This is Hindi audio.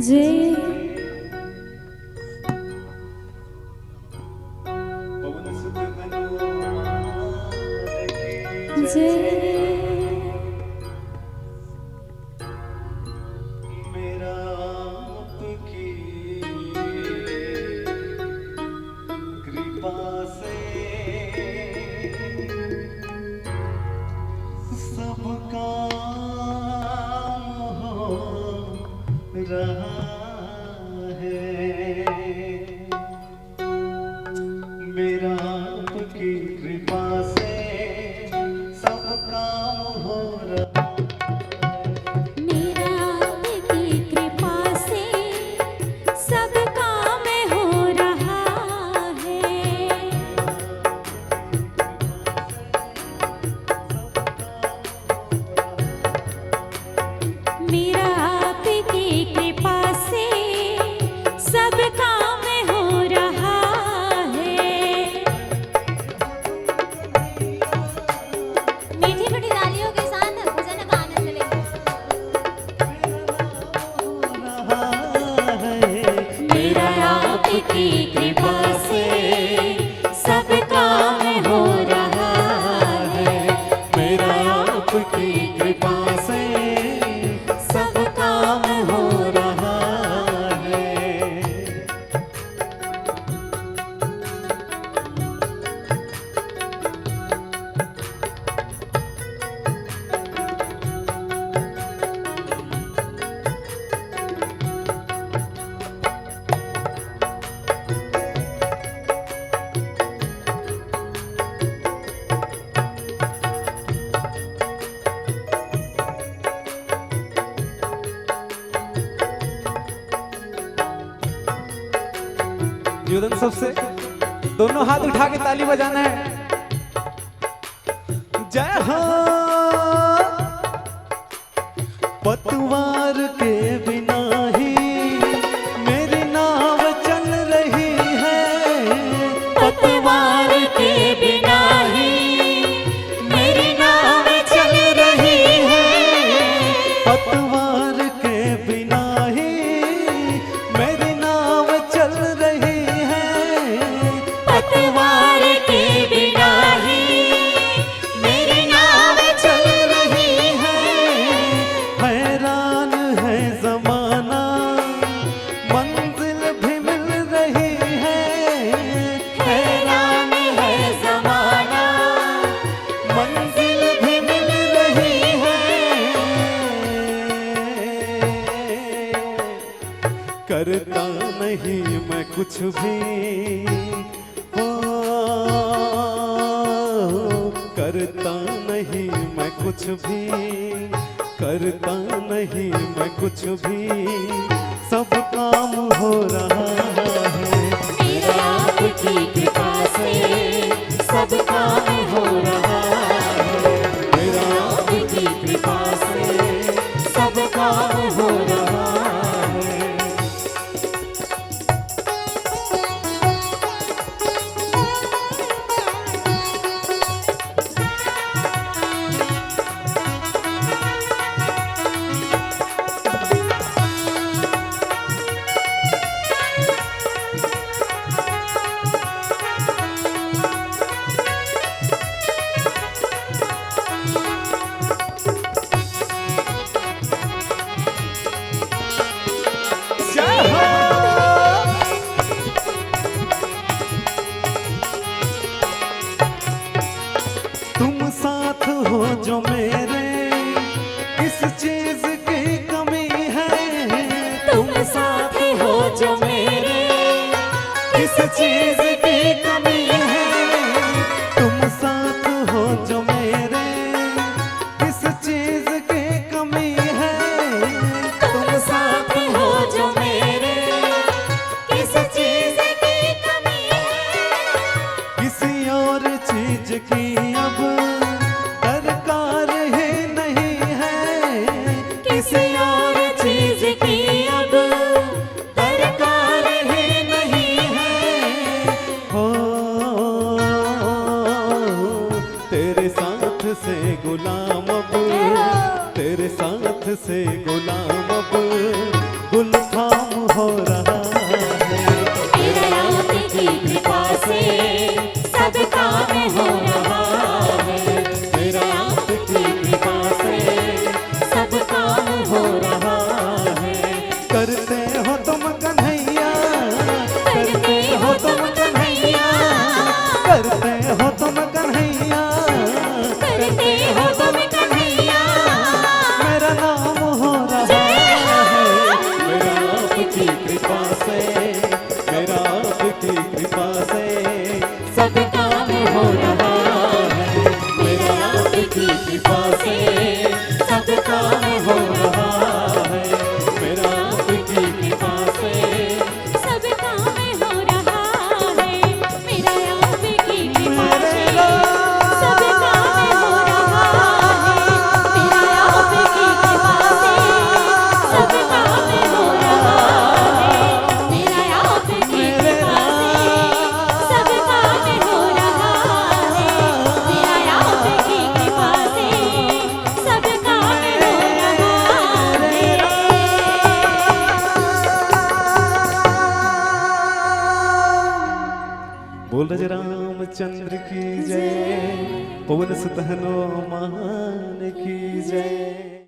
जे जे मेरा आपकी कृपा से सब काम हो रहा है। मेरा आपकी कृपा से सब काम हो रहा मेरा आपकी कृपा से सब काम हो रहा है। मेरा आपकी कृपा से सब काम हो रहा है। मीठी मीठी तालियों के साथ भजन का आनंद लें। मेरा आपकी कृपा से सब काम हो रहा है। मेरा आपकी कृपा से सब काम हो रहा है। जीवन सबसे दोनों हाथ उठा के ताली बजाना है। जय हो पतवार के बिना ही मेरी नाव चल रही है। पतवार के बिना ही मेरी नाव चल रही है। पतवार के बिना ही मेरी नाव चल रही है। पतवार के बिना ही मेरी नाव चल रही है। हैरान है जमाना मंजिल भी मिल रही है। हैरान है ज़माना मंजिल भी मिल रही है। करता नहीं मैं कुछ भी हो, करता नहीं मैं कुछ भी, करता नहीं मैं कुछ भी, सब काम हो रहा है। मेरा आपकी कृपा से सब काम हो रहा है। मेरा आपकी कृपा से सब काम हो रहा है। जय हो तुम साथ हो जो मेरे, किस चीज की कमी है। तुम साथ हो जो मेरे किस चीज की कमी है। तुम साथ हो जो मेरे, किस चीज की कमी है। तुम साथ हो जो मेरे किस चीज की कमी है। किसी और चीज की अब दरकार ही नहीं है। किसी और चीज की अब दरकार ही नहीं है। हो तेरे साथ से गुलाम अब, तेरे साथ से गुलाम अब, गुल था सब काम हो रहा है मेरा आपकी कृपा से। सब काम हो रहा है मेरा आपकी कृपा से। सब काम हो रहा है मेरा आपकी कृपा से। सब काम हो रहा है मेरा आपकी कृपा से। सब काम हो रहा है मेरा आपकी कृपा से। सब काम हो रहा है। बोल रज रामचंद्र की जय, पवन सुत हनुमान की जय।